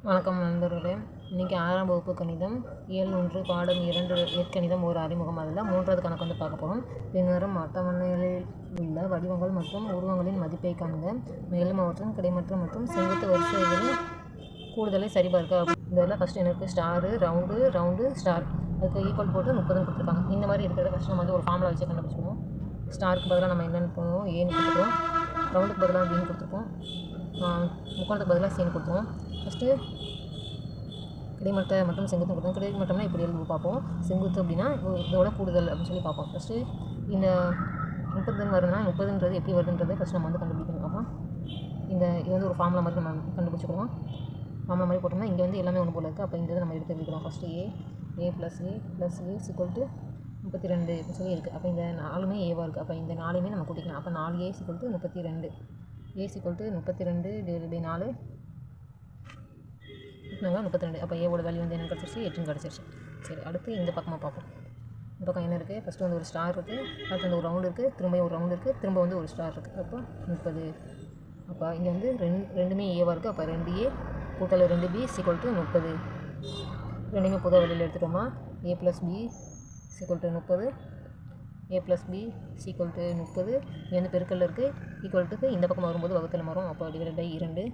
வணக்கம் நண்பர்களே. இன்றைக்கி 6ஆம் வகுப்பு கணிதம் இயல் 1 பாடம் 2 எண்கணிதம் ஒரு அறிமுகம். அதில் 3வது கணக்கு வந்து பார்க்க போகிறோம். பின்வரும் அட்டவணைகளில் உள்ள வடிவங்கள் மற்றும் உருவங்களின் மதிப்பை காண்க. மேலும் அவற்றின் கிடைமட்ட மற்றும் செங்குத்து வரிசைகளின் கூடுதலை சரிபார்க்க. இந்த இதில் ஃபஸ்ட்டு என்ன இருக்குது? Star, round, star. அதுக்கு ஈக்குவல் போட்டு 30 கொடுத்துருக்காங்க. இந்த மாதிரி இருக்கிறத ஃபஸ்ட்டு நம்ம வந்து ஒரு ஃபார்முலா வச்சு கண்டுபிடிச்சிக்கணும். ஸ்டாருக்கு பதிலாக நம்ம என்னென்னு பண்ணுவோம்? ஏன்னு கொடுத்துருக்கோம். ரவுண்டுக்கு பதிலாக பின்னு கொடுத்துருக்கோம். முக்கோணத்துக்கு பதிலாக சேன்னு கொடுத்துருவோம். ஃபஸ்ட்டு கிடைமட்ட மற்றும் செங்குத்து கொடுத்தோம். கிடைமட்டம்னா இப்படி எழுதி பார்ப்போம். செங்குத்து அப்படின்னா இதோட கூடுதல் அப்படின்னு சொல்லி பார்ப்போம். ஃபஸ்ட்டு இந்த 30 வருதுன்னா 30ன்றது எப்படி வருதுன்றதை ஃபஸ்ட் நம்ம வந்து கண்டுபிடிக்கணும். அப்போ இது வந்து ஒரு ஃபார்முலா மாதிரி நம்ம கண்டுபிடிச்சிக்கணும். ஃபார்முலா மாதிரி போட்டோம்னா இங்கே வந்து எல்லாமே ஒன்று போல இருக்குது. அப்போ இந்த நம்ம எடுத்து எழுதிக்கிறோம். ஃபஸ்ட்டு ஏ ப்ளஸ் ஏ = 32 அப்படின்னு சொல்லி இருக்குது. அப்போ இந்த 4மே ஏவாக இருக்குது. அப்போ இந்த 4மே நம்ம கூட்டிக்கலாம். அப்போ 4A = 32. A = 32 / 4 32. அப்போ ஏவோட வேல்யூ வந்து என்ன கிடச்சிருச்சு? 8 கிடச்சிருச்சு. சரி, அடுத்து இந்த பக்கமாக பார்ப்போம். இந்த பக்கம் என்ன இருக்குது? ஃபஸ்ட்டு வந்து ஒரு ஸ்டார் இருக்குது, அடுத்து வந்து ஒரு ரவுண்டு இருக்குது, திரும்ப ஒரு ரவுண்டு இருக்குது, திரும்ப வந்து ஒரு ஸ்டார் இருக்குது. அப்போ 30. அப்போ இங்கே வந்து ரெண்டுமே ஏவாக இருக்குது. அப்போ 2A கூட்டல் 2B = 30. ரெண்டுமே புது வெளியில் எடுத்துட்டோமா? A + B = 30. A + B = 30. இது வந்து பெருக்கல்ல இருக்குது. ஈக்குவல்ட்டுக்கு இந்த பக்கம் வரும்போது வகுத்தல் வரும். அப்போ /2.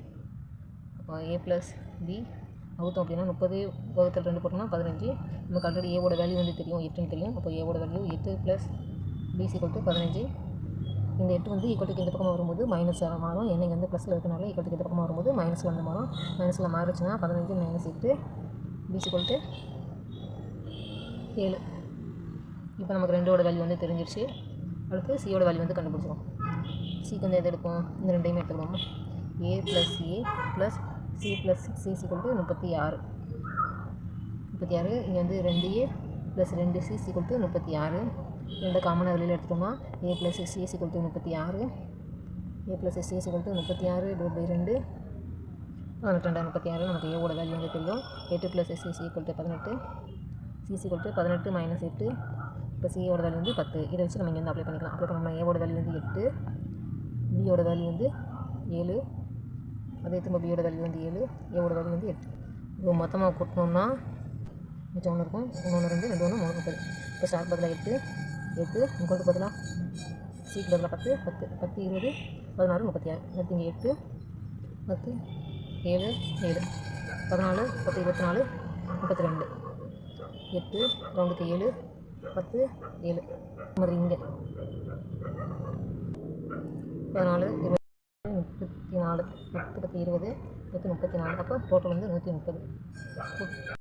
அப்போ A + B வகுத்தோம் அப்படின்னா 30 / 2 போட்டோம்னா 15. நமக்கு ஆல்ரெடி ஏவோட வேல்யூ வந்து தெரியும், 8ன்னு தெரியும். அப்போ ஏவோட வேல்யூ 8 + B = 15. இந்த 8 வந்து ஈக்குவல்ட்டுக்கு இந்த பக்கம் வரும்போது மைனஸாக மாறும். ஏன்னா இங்கே வந்து ப்ளஸில் இருக்கனால ஈக்குவல்ட்டுக்கு இந்த பக்கம் வரும்போது மைனஸில் வந்து மாறும். மைனஸில் மாறிச்சுன்னா 15 - 8 B = 7. இப்போ நமக்கு 2ஓட வேல்யூ வந்து தெரிஞ்சிருச்சு. அடுத்து சியோட வேல்யூ வந்து கண்டுபிடிச்சிடும். சிக்கு வந்து எது எடுப்போம்? இந்த ரெண்டையுமே எடுத்துக்கணும். A + C + C = 36. இங்கே வந்து 2A + 2C = 36. 2 காமனாக வெளியில் எடுத்துட்டோம்னா A + C = 36. A + C = 36 / 2 36. நமக்கு ஏவோட வேல்யூ வந்து தெரியும். 8 + C = 18. C = 18 - 8. இப்போ சியோட வேல்யூ வந்து 10. இதை வச்சு நம்ம இங்கே வந்து அப்ளை பண்ணிக்கலாம். அப்ளை பண்ணோம்னா ஏவோட வேல்யூ வந்து 8, பியோட வேல்யூ வந்து 7. அதே திரும்ப பியோட வேல்யூ வந்து 7, ஏவோட வேல்யூ வந்து 8. இப்போ மொத்தமாக கூட்டினோம்னா மிச்சம் 1 இருக்கும். 1 2 2 1 3 30. இப்போ ஸ்டார் பதிலாக 8 முக்கோணத்துக்கு பதிலாக சிக்கு பதிலாக 10 20 16 36. அடுத்து இங்கே 8 10 7 7 14 10 24 32. 8 ரவுண்டுக்கு 7 10 7. மாதிரி இங்கே 14 20 34 10 10 20 134. அப்போ டோட்டல் வந்து 130.